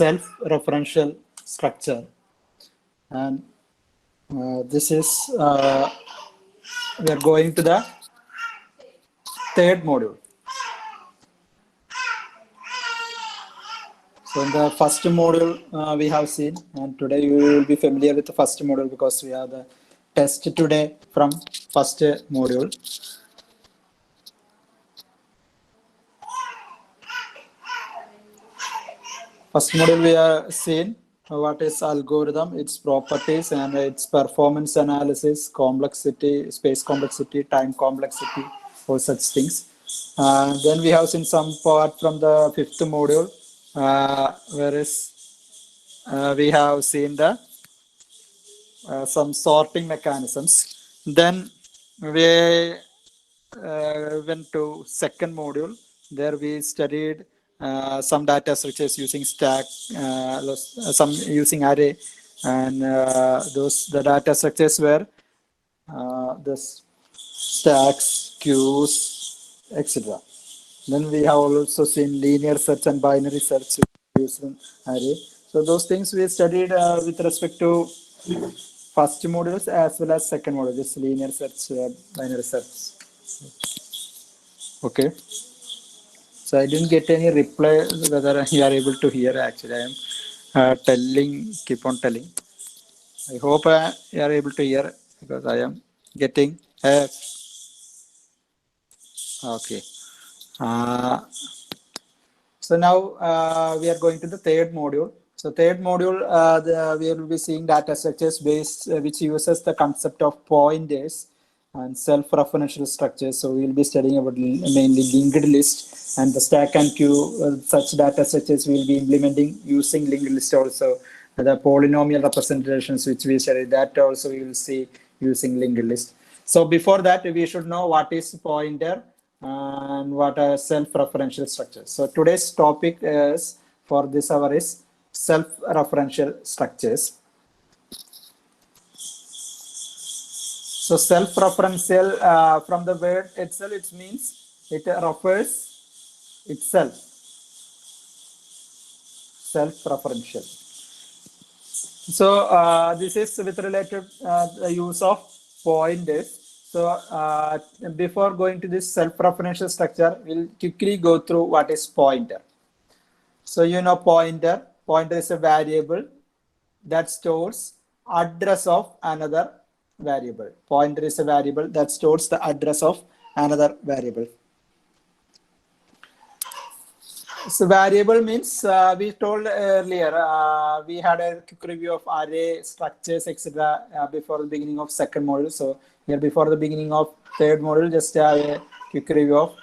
self-referential structure, and this is we are going to the third module. So in the first module we have seen, and today you will be familiar with the first module because we have the test today from first module. First module we have seen what is algorithm, its properties and its performance analysis, complexity, space complexity, time complexity, all such things. Then we have seen some part from the fifth module, whereas we have seen the some sorting mechanisms. Then we went to second module. There we studied some data structures using stack, some using array, and the data structures were the stacks, queues, etc. Then we have also seen linear search and binary search using array. So those things we studied with respect to first modules as well as second module, this linear search, binary search. Okay. So I didn't get any reply whether you are able to hear. Actually, I am keep on telling. I hope you are able to hear because I am getting. Okay. So now we are going to the third module. So third module, we will be seeing data structures which uses the concept of pointers and self-referential structures. So we will be studying about mainly linked list and the stack and queue. Such data structures we will be implementing using linked list also. The polynomial representations which we studied, that also we will see using linked list. So before that, we should know what is pointer and what are self-referential structures. So today's topic is for this hour is self-referential structures. So self-referential from the word itself, it means it refers itself. Self-referential. So this is with related the use of pointers. So before going to this self-referential structure, we'll quickly go through what is pointer. So you know pointer. Pointer is a variable that stores address of another variable. Pointer is a variable that stores the address of another variable. So variable means we told earlier we had a quick review of array structures etc. Before the beginning of second module. So here before the beginning of third module, just a quick review of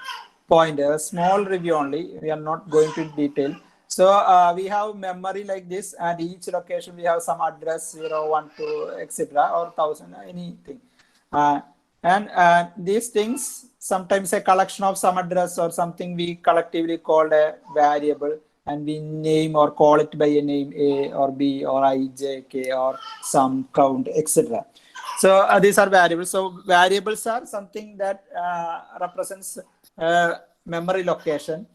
pointer. A small review only. We are not going to detail. So we have memory like this, and each location we have some address 0, 1, 2, etc. or 1000, anything. And these things, sometimes a collection of some address or something we collectively called a variable, and we name or call it by a name A or B or I, J, K or some count, etc. So these are variables. So variables are something that represents memory location.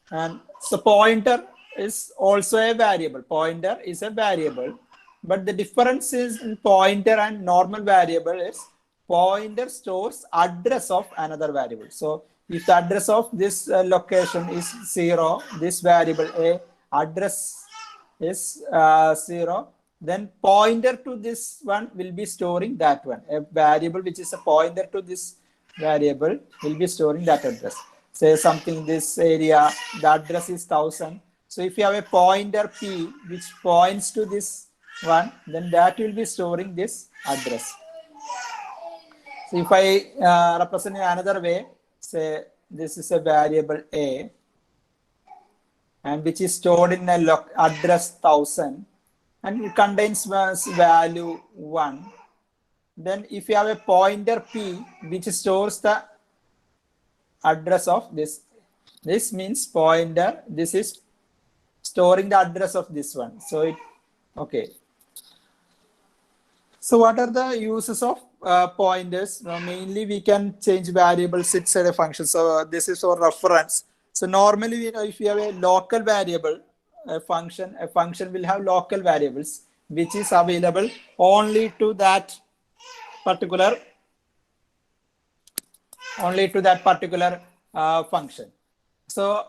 And so pointer is also a variable. Pointer is a variable, but the difference is in pointer and normal variable is pointer stores address of another variable. So if the address of this location is 0, this variable A address is 0, then pointer to this one will be storing that one. A variable which is a pointer to this variable will be storing that address. Say something, this area, the address is 1000. So if you have a pointer P which points to this one, then that will be storing this address. So if I represent in another way, say this is a variable A, and which is stored in a address 1000, and it contains value 1. Then if you have a pointer P which stores the address of this means pointer, this is storing the address of this one. So it, okay. So what are the uses of pointers? Mainly we can change variables inside a function. So this is for reference. So normally, if you have a local variable, a function will have local variables, which is available only to that particular function. So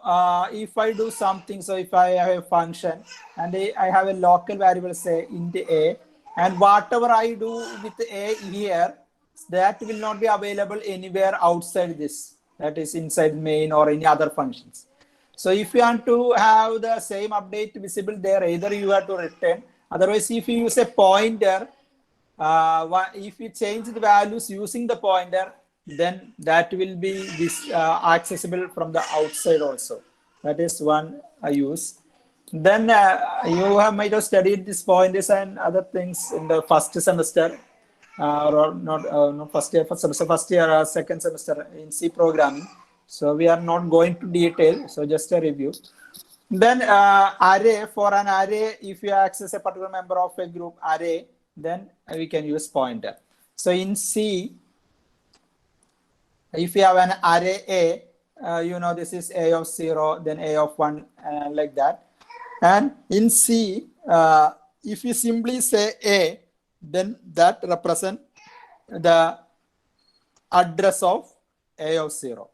if I do something, so if I have a function and I have a local variable, say int a, and whatever I do with a here, that will not be available anywhere outside this, that is inside main or any other functions. So if you want to have the same update visible there, either you have to return, otherwise if you use a pointer, if you change the values using the pointer, then that will be this accessible from the outside also. That is one I use. Then might have studied this pointers and other things in the first semester, or not first year, first year, second semester in C programming. So we are not going to detail. So just a review. Then array, for an array, if you access a particular member of a group array, then we can use pointer. So in C, if you have an array A, this is A of 0, then A of 1, like that. And in C, if you simply say A, then that represents the address of A of 0.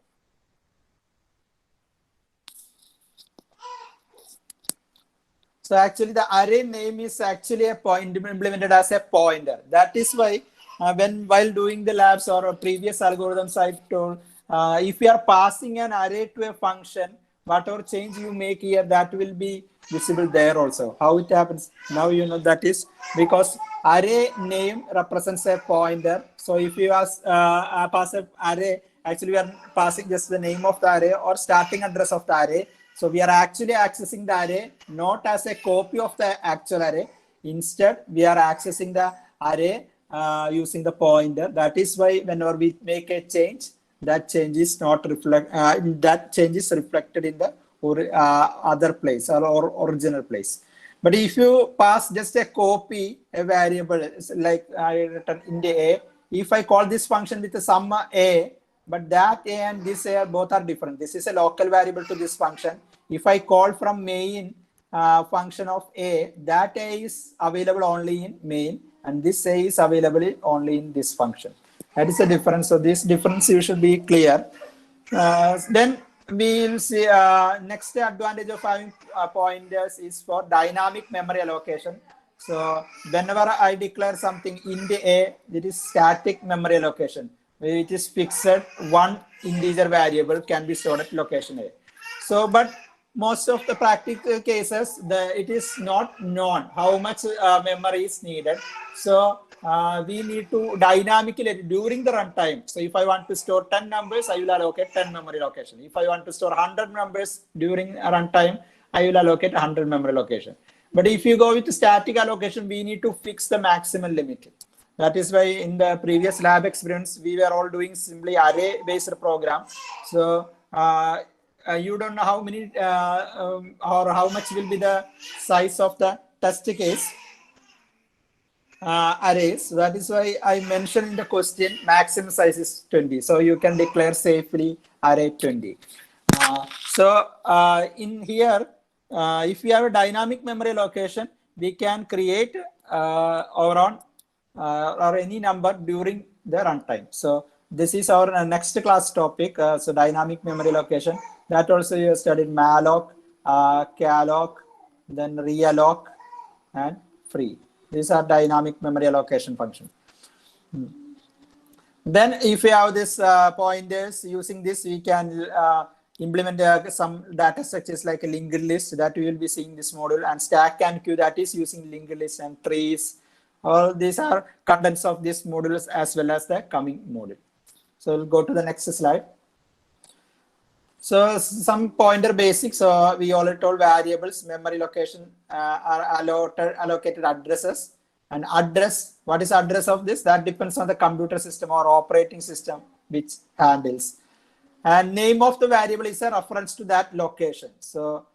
So actually the array name is actually a point implemented as a pointer. That is why while doing the labs or previous algorithms I told, if you are passing an array to a function, whatever change you make here, that will be visible there also. How it happens? Now you know that is because array name represents a pointer. So if you pass an array, actually we are passing just the name of the array or starting address of the array. So we are actually accessing the array not as a copy of the actual array. Instead, we are accessing the array using the pointer. That is why whenever we make a change, that change is not that change is reflected in the other place or original place. But if you pass just a copy, a variable like I written int a, if I call this function with the sum a, but that a and this a both are different. This is a local variable to this function. If I call from main function of a, that a is available only in main, and this a is available only in this function. That is the difference. So this difference you should be clear. Then we will see next advantage of having pointers is for dynamic memory allocation. So whenever I declare something int a, it is static memory allocation. It is fixed, one integer variable can be stored at location A. So, but most of the practical cases, it is not known how much memory is needed. So we need to dynamically during the runtime. So if I want to store 10 numbers, I will allocate 10 memory location. If I want to store 100 numbers during a runtime, I will allocate 100 memory location. But if you go with static allocation, we need to fix the maximum limit. That is why in the previous lab experiments, we were all doing simply array-based program. So you don't know how many or how much will be the size of the test case arrays. That is why I mentioned in the question, maximum size is 20. So you can declare safely array 20. In here, if we have a dynamic memory location, we can create our own or any number during the runtime. So this is our next class topic. So dynamic memory location. That also you studied malloc, calloc, then realloc, and free. These are dynamic memory allocation functions. Then if we have this pointers, using this we can implement some data structures like a linked list that we will be seeing this module, and stack and queue, that is using linked list, and trees. All these are contents of these modules as well as the coming module. So we'll go to the next slide. So some pointer basics. So we already told variables, memory location are allocated addresses, and address. What is address of this? That depends on the computer system or operating system which handles. And name of the variable is a reference to that location. So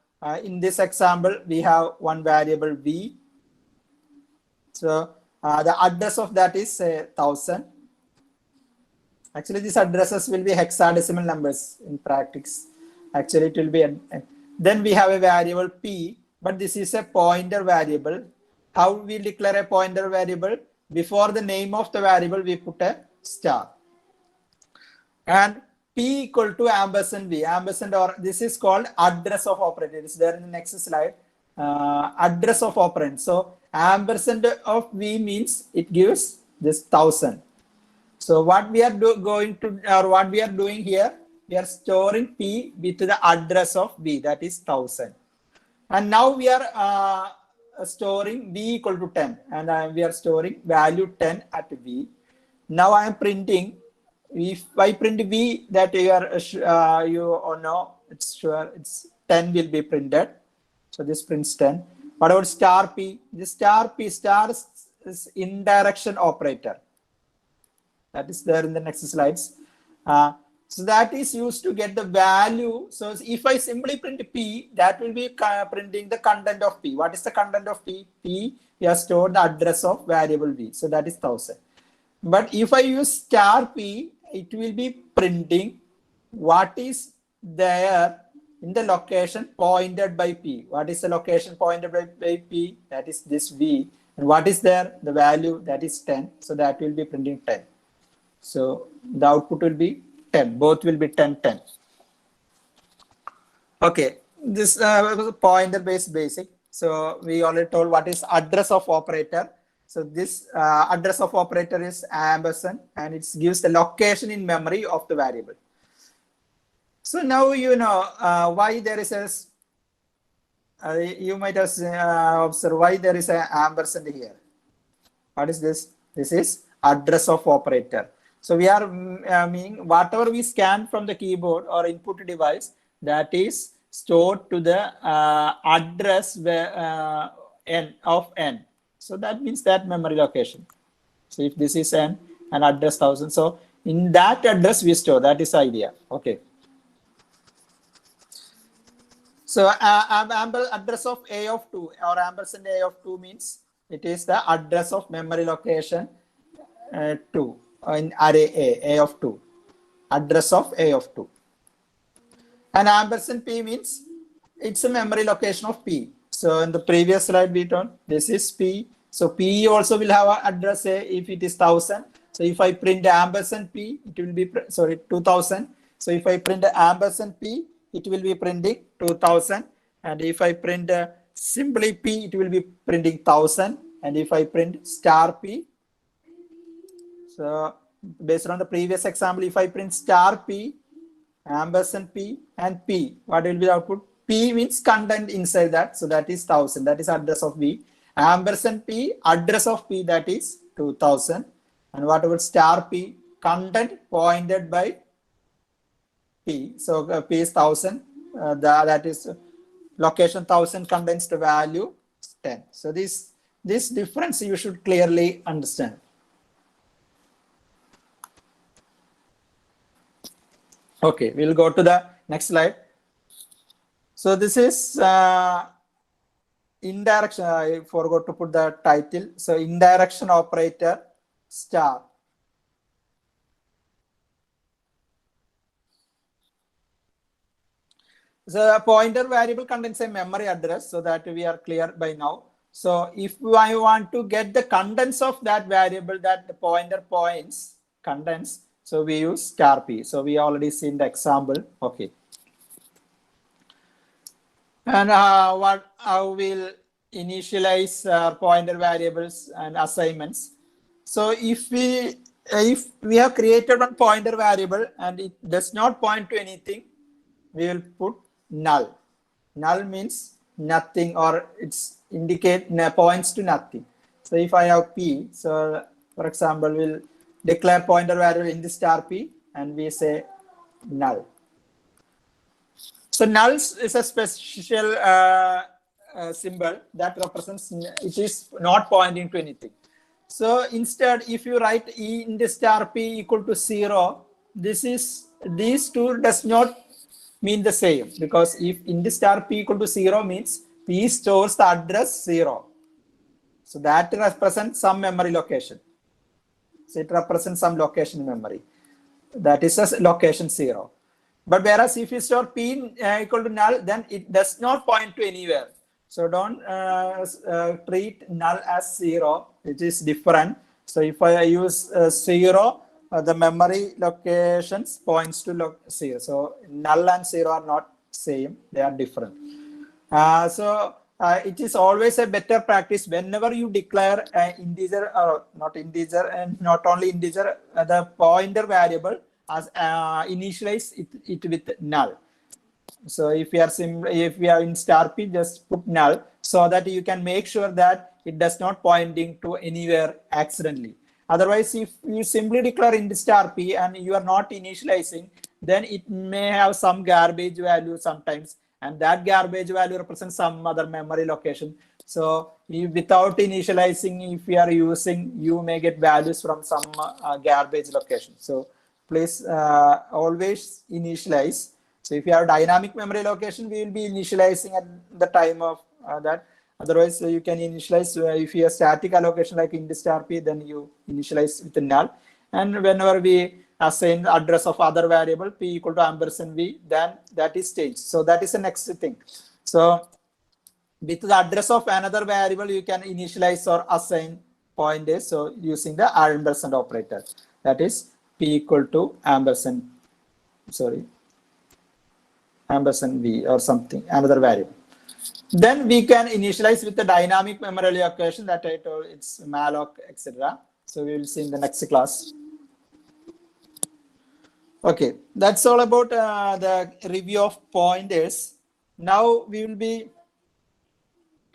in this example, we have one variable v. So the address of that is 1000. Actually, these addresses will be hexadecimal numbers in practice. Actually, it will be. Then we have a variable p. but this is a pointer variable. How we declare a pointer variable? Before the name of the variable, we put a star. And P equal to ampersand V. Ampersand, or this is called address of operator. It's there in the next slide. Address of operand. So ampersand of V means it gives this 1000. So what we are what we are doing here, we are storing P with the address of V, that is 1000. And now we are storing V equal to 10, and we are storing value 10 at V. Now I am printing. If I print V, that you know, it's sure it's 10 will be printed. So this prints 10. What about star P? This star is indirection operator. That is there in the next slides. So that is used to get the value. So if I simply print P, that will be printing the content of P. What is the content of P? P, we have stored the address of variable V. So that is 1000. But if I use star P, it will be printing what is there in the location pointed by P. What is the location pointed by P? That is this V. And what is there? The value, that is 10. So that will be printing 10. So the output will be 10. Both will be 10, 10. Okay. This was a pointer based basic. So we already told what is address of operator. So this address of operator is ampersand, and it gives the location in memory of the variable. So now you know why there is a, you might have observed why there is an ampersand here. What is this? This is address of operator. So we are meaning whatever we scan from the keyboard or input device, that is stored to the address where, n of n. So that means that memory location. So if this is n and address 1000, so in that address we store. That is the idea. Okay. So address of A of 2 or ampersand A of 2 means it is the address of memory location 2 in array A of 2. Address of A of 2. And ampersand P means it's a memory location of P. So in the previous slide we told this is P. So P also will have an address A if it is 1000. So if I print ampersand P, it will be 2000. So if I print ampersand P, it will be printing 2000. And if I print simply P, it will be printing 1000. And if I print star P, so based on the previous example, if I print star P, ampersand P, and P, what will be the output? P means content inside that. So that is 1000. That is address of V. Ampersand P, address of P, that is 2000. And what about star P? Content pointed by P. So P is 1000. That is location 1000 contains the value 10. So this difference you should clearly understand. Okay, we'll go to the next slide. So this is indirection. I forgot to put the title. So indirection operator star. So a pointer variable contains a memory address, so that we are clear by now. So if I want to get the contents of that variable that the pointer points contents, so we use star P. So we already seen the example. Okay. And how we'll initialize pointer variables and assignments. So if we have created one pointer variable and it does not point to anything, we will put null. Null means nothing, or it's points to nothing. So if I have P, so for example, we'll declare pointer variable in the star P and we say null. So null is a special symbol that represents it is not pointing to anything. So instead, if you write E in the star P equal to 0, these two does not mean the same, because if in the star P equal to 0 means P stores the address 0. So that represents some memory location. So it represents some location memory. That is a location 0. But whereas if you store P equal to null, then it does not point to anywhere. So don't treat null as 0, which is different. So if I use 0, the memory locations points to 0. So null and 0 are not same, they are different. It is always a better practice whenever you declare an integer, or not integer, and not only integer, the pointer variable as initialize it with null. So if we are in star p, just put null so that you can make sure that it does not pointing to anywhere accidentally. Otherwise, if you simply declare int star p and you are not initializing, then it may have some garbage value sometimes, and that garbage value represents some other memory location. So without initializing, if you are using, you may get values from some garbage location. So please always initialize. So if you have dynamic memory location, we will be initializing at the time of that. Otherwise, you can initialize. If you have static allocation like int star p, then you initialize with null. And whenever we assign the address of other variable p equal to ampersand v, then that is changed. So that is the next thing. So with the address of another variable, you can initialize or assign pointers. So using the ampersand operator, that is p equal to ampersand. Sorry. Ampersand v or something, another variable. Then we can initialize with the dynamic memory location that I told, it's malloc, etc. So we will see in the next class. Okay, that's all about the review of pointers. Now we will be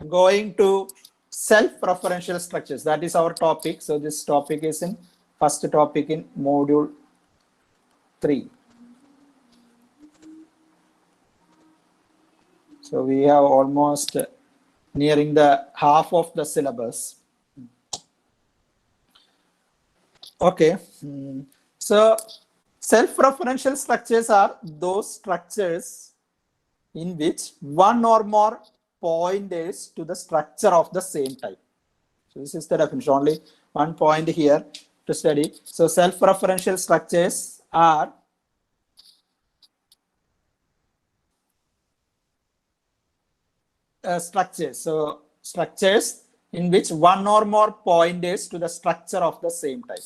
going to self-referential structures. That is our topic. So this topic is in first topic in module 3. So we have almost nearing the half of the syllabus. Okay. So self-referential structures are those structures in which one or more pointers to the structure of the same type. So this is the definition. Only one point here to study. So self-referential structures are structures. So structures in which one or more pointers to the structure of the same type.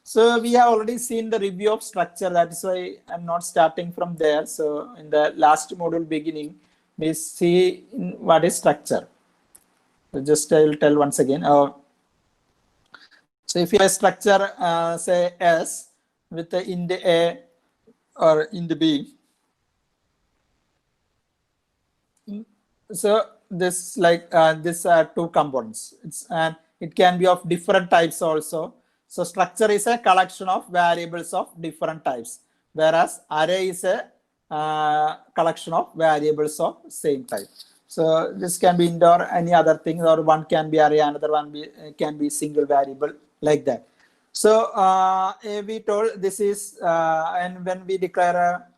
So we have already seen the review of structure. That is why I'm not starting from there. So in the last module beginning, we see what is structure. So just I will tell once again. So if you have a structure, say S with the int A or int B. So this this are two components. And it can be of different types also. So structure is a collection of variables of different types, whereas array is a collection of variables of same type. So this can be int or any other thing, or one can be array, another one can be single variable, like that. So we told this is and when we declare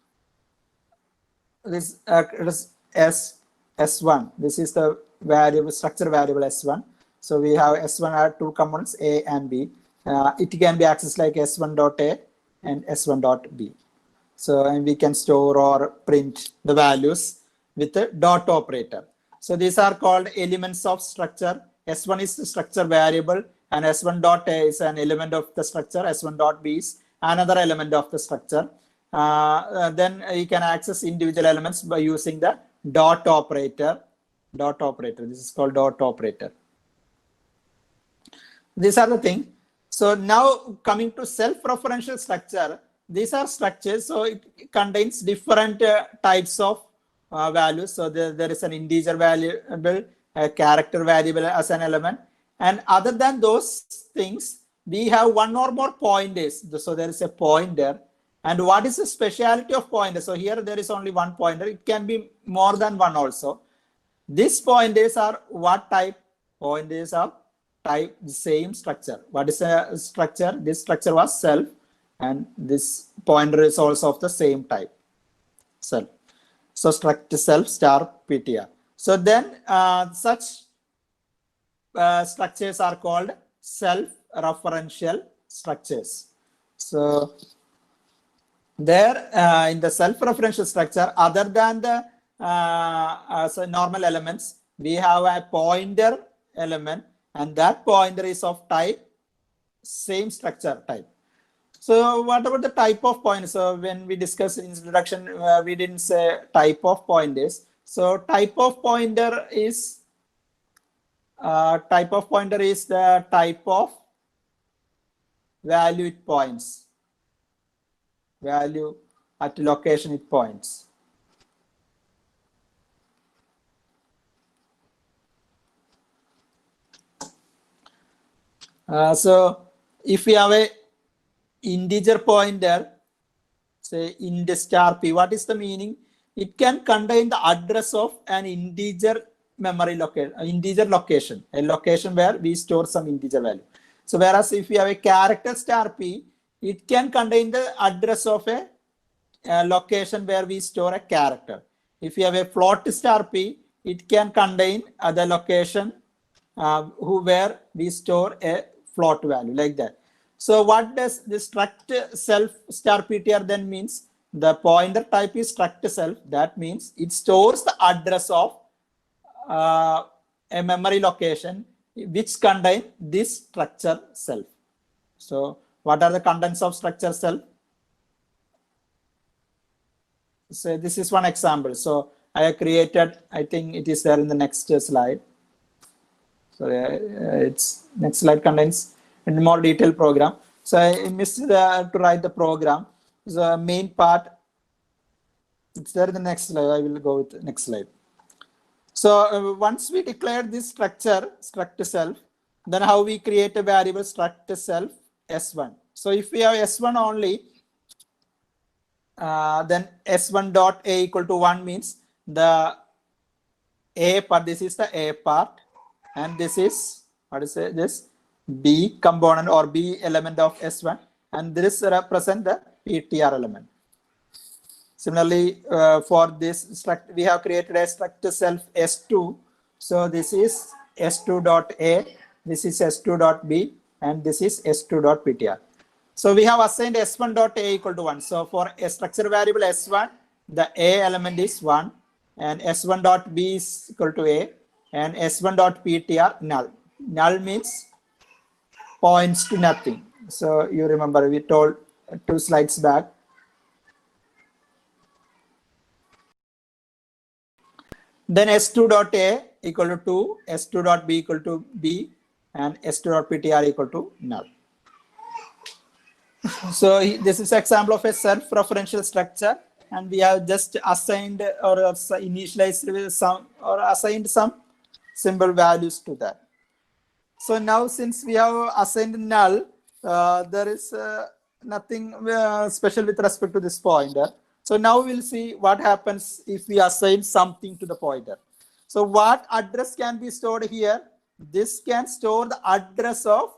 this S1, this is the variable structure variable S1. So we have S1 are two components, A and B. It can be accessed like S1.A and S1.B. So and we can store or print the values with a dot operator. So these are called elements of structure. S1 is the structure variable, and S1.A is an element of the structure. S1.B is another element of the structure. Then you can access individual elements by using the dot operator. Dot operator. This is called dot operator. These are the things. So now coming to self-referential structure, these are structures. So it contains different types of values. So there is an integer variable, a character variable as an element. And other than those things, we have one or more pointers. So there is a pointer. And what is the speciality of pointer? So here there is only one pointer. It can be more than one also. These pointers are what type? Pointers are type the same structure. What is a structure? This structure was self, and this pointer is also of the same type, self. So structure self star ptr. So then such structures are called self-referential structures. So there in the self-referential structure, other than the so normal elements, we have a pointer element, and that pointer is of type same structure type. So what about the type of pointer? So when we discussed in introduction, we didn't say type of pointers. So type of pointer is the type of value it points, value at location it points. So if we have a integer pointer, say int star p, what is the meaning? It can contain the address of an integer memory location, integer location, a location where we store some integer value. So whereas if we have a character star p, it can contain the address of a location where we store a character. If you have a float star p, it can contain other location where we store a float value, like that. So what does the struct self star ptr then means? The pointer type is struct self. That means it stores the address of a memory location which contain this structure self. So what are the contents of structure self? So this is one example. So I have created, I think it is there in the next slide. Sorry, it's next slide contains a more detailed program. So I missed to write the program. The main part, it's there in the next slide. I will go with the next slide. So once we declare this structure, struct self, then how we create a variable struct self s1. So if we have s1 only, then s1 dot a equal to 1 means the a part, this is the a part, and this is, what is it, this b component or b element of s1, and this represent the ptr element. Similarly, for this struct, we have created a struct self s2. So this is s2 dot a, this is s2 dot b, and this is s2 dot ptr. So we have assigned s1 dot a equal to 1. So for a structure variable s1, the a element is 1, and s1 dot b is equal to a, and s1 dot ptr null. Null means points to nothing. So you remember we told 2 slides back. Then s2 dot a equal to 2, s2 dot b equal to b, and s2 dot ptr equal to null. So this is an example of a self-referential structure, and we have just assigned or initialized some or assigned some symbol values to that. So now since we have assigned null, there is nothing special with respect to this pointer. So now we'll see what happens if we assign something to the pointer. So what address can be stored here? This can store the address of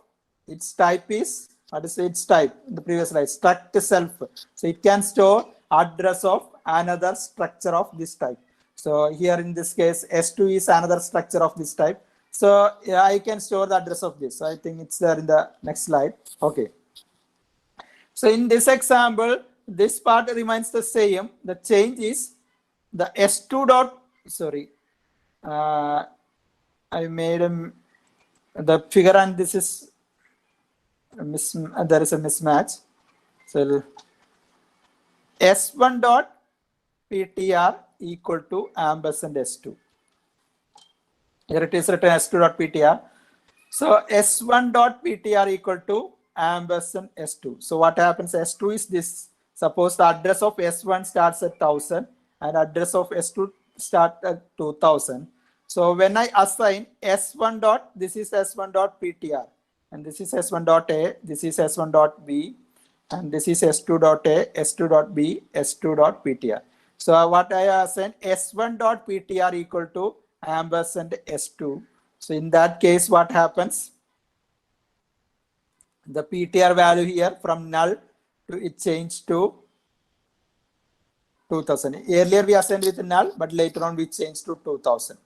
its type is, what is its type in the previous slide, struct self. So it can store address of another structure of this type. So here in this case, S2 is another structure of this type. So yeah, I can store the address of this. So I think it's there in the next slide. Okay. So in this example, this part remains the same. The change is the S2 dot, sorry, I made the figure, and this is there is a mismatch. So S1 dot ptr equal to ampersand S2. Here it is written S2 dot ptr. So S1 dot ptr equal to ampersand S2. So what happens? S2 is this. Suppose the address of S1 starts at 1000 and address of S2 start at 2000. So when I assign S1 dot, this is S1 dot ptr, and this is S1 dot a, this is S1 dot b, and this is S2 dot a, S2 dot b, S2 dot ptr. So what I assign S1 dot ptr equal to ampersand S2. So in that case, what happens? The ptr value here from null to it changed to 2000. Earlier we assigned with null, but later on we changed to 2000.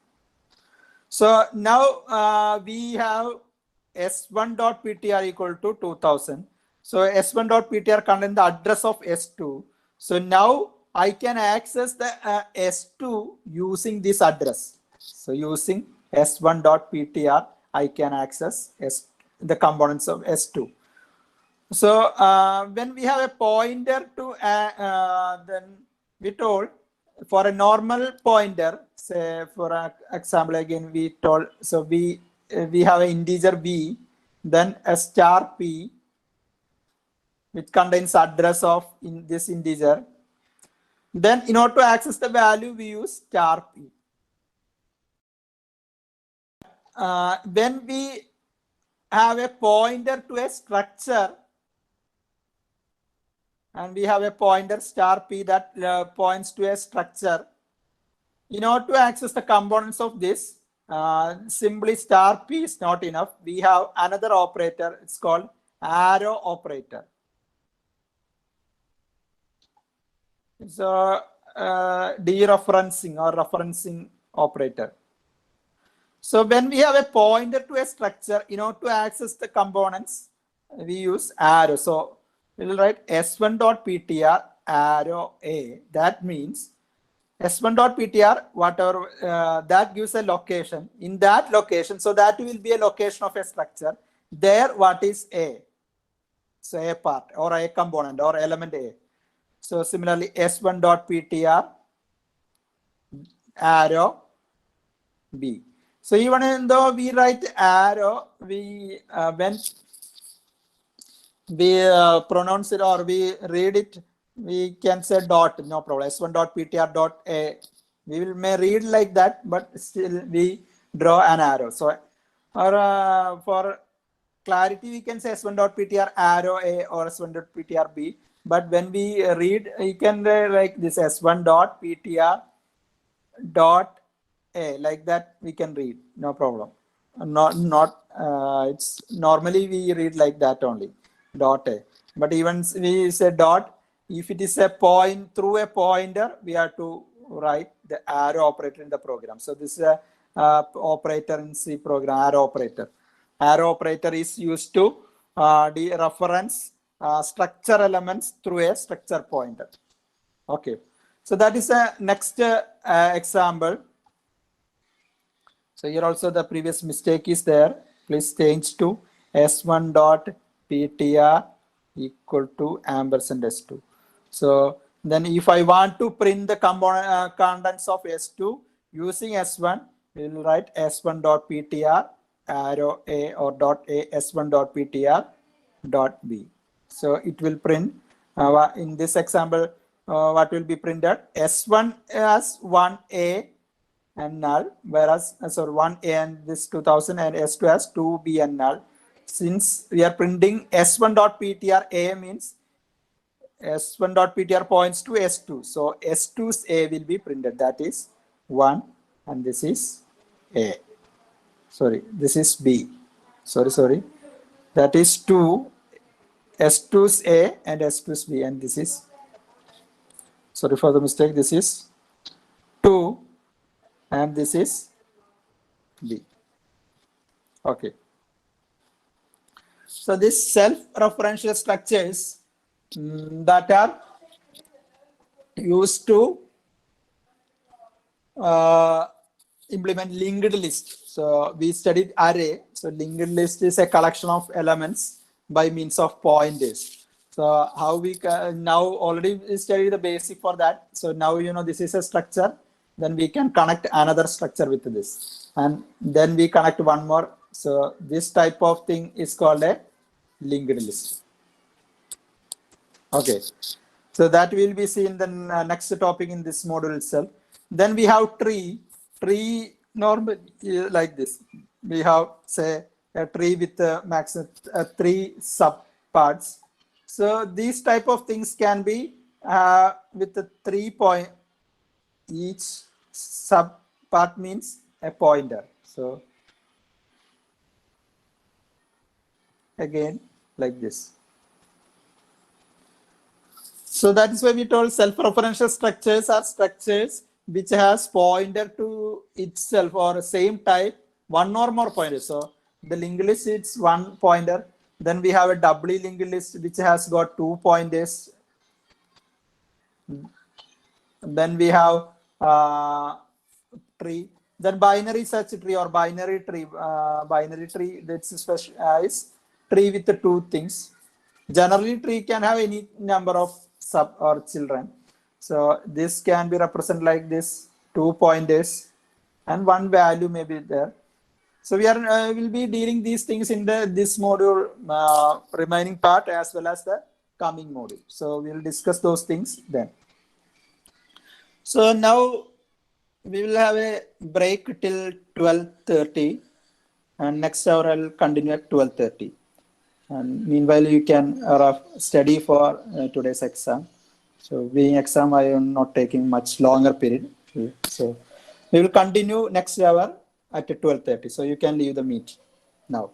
So now we have S1 dot ptr equal to 2000. So S1 dot ptr contains the address of S2. So now I can access the S2 using this address. So using s1.ptr, I can access the components of s2. So when we have a pointer to then we told for a normal pointer, say for example again we told, so we have an integer v, then a star p which contains address of in this integer. Then in order to access the value we use star p. When we have a pointer to a structure, and we have a pointer star p that points to a structure. In order to access the components of this, simply star p is not enough. We have another operator. It's called arrow operator. It's a dereferencing or referencing operator. So when we have a pointer to a structure, in order to access the components, we use arrow. So we will write s1.ptr arrow a. That means s1.ptr, whatever that gives a location. In that location, so that will be a location of a structure. There, what is a? So a part or a component or element a. So similarly, s1.ptr arrow b. So even though we write arrow, we when we pronounce it or we read it, we can say dot, no problem. s1.ptr dot a. We may read like that, but still we draw an arrow. So, or for clarity, we can say s1.ptr arrow a or s1.ptr b. But when we read, you can like this s1.ptr dot a, like that we can read, no problem. Not it's normally we read like that only, dot a. But even we say dot, if it is a point through a pointer, we have to write the arrow operator in the program. So this is a operator in C program, arrow operator. Arrow operator is used to dereference structure elements through a structure pointer. Okay, so that is a next example. So here also the previous mistake is there. Please change to s1.ptr equal to ampersand s2. So then if I want to print the component contents of s2 using s1, we will write s1.ptr arrow a or dot a s1.ptr dot b. So it will print in this example what will be printed, s1 as 1a and null, whereas sorry 1a and this 2000 and s2 as 2b and null. Since we are printing s1.ptr a means s1.ptr points to s2, so s2's a will be printed, that is 1 and this is a, sorry this is b, sorry that is 2, s2's a and s2's b, and this is, sorry for the mistake, this is 2 and this is b. Okay, so this self-referential structures that are used to implement linked list. So we studied array. So linked list is a collection of elements by means of pointers. So how we can now already studied the basic for that. So now you know this is a structure. Then we can connect another structure with this, and then we connect one more. So this type of thing is called a linked list. Okay, so that will be seen the next topic in this module itself. Then we have tree normal like this. We have say a tree with max 3 subparts. So these type of things can be with the 3 point, each subpart means a pointer. So again like this. So that is why we told self-referential structures are structures which has pointer to itself or same type, one or more pointers. So the linked list it's one pointer. Then we have a doubly linked list which has got 2 pointers. Then we have tree. Then binary search tree or binary tree, that's special is tree with the two things. Generally, tree can have any number of sub or children. So this can be represented like this: 2 pointers and one value may be there. So we are will be dealing these things in this module remaining part as well as the coming module. So we will discuss those things then. So now we will have a break till 12:30, and next hour I'll continue at 12:30. And meanwhile, you can study for today's exam. So being exam, I am not taking much longer period. So we will continue next hour at 12:30. So you can leave the meet now.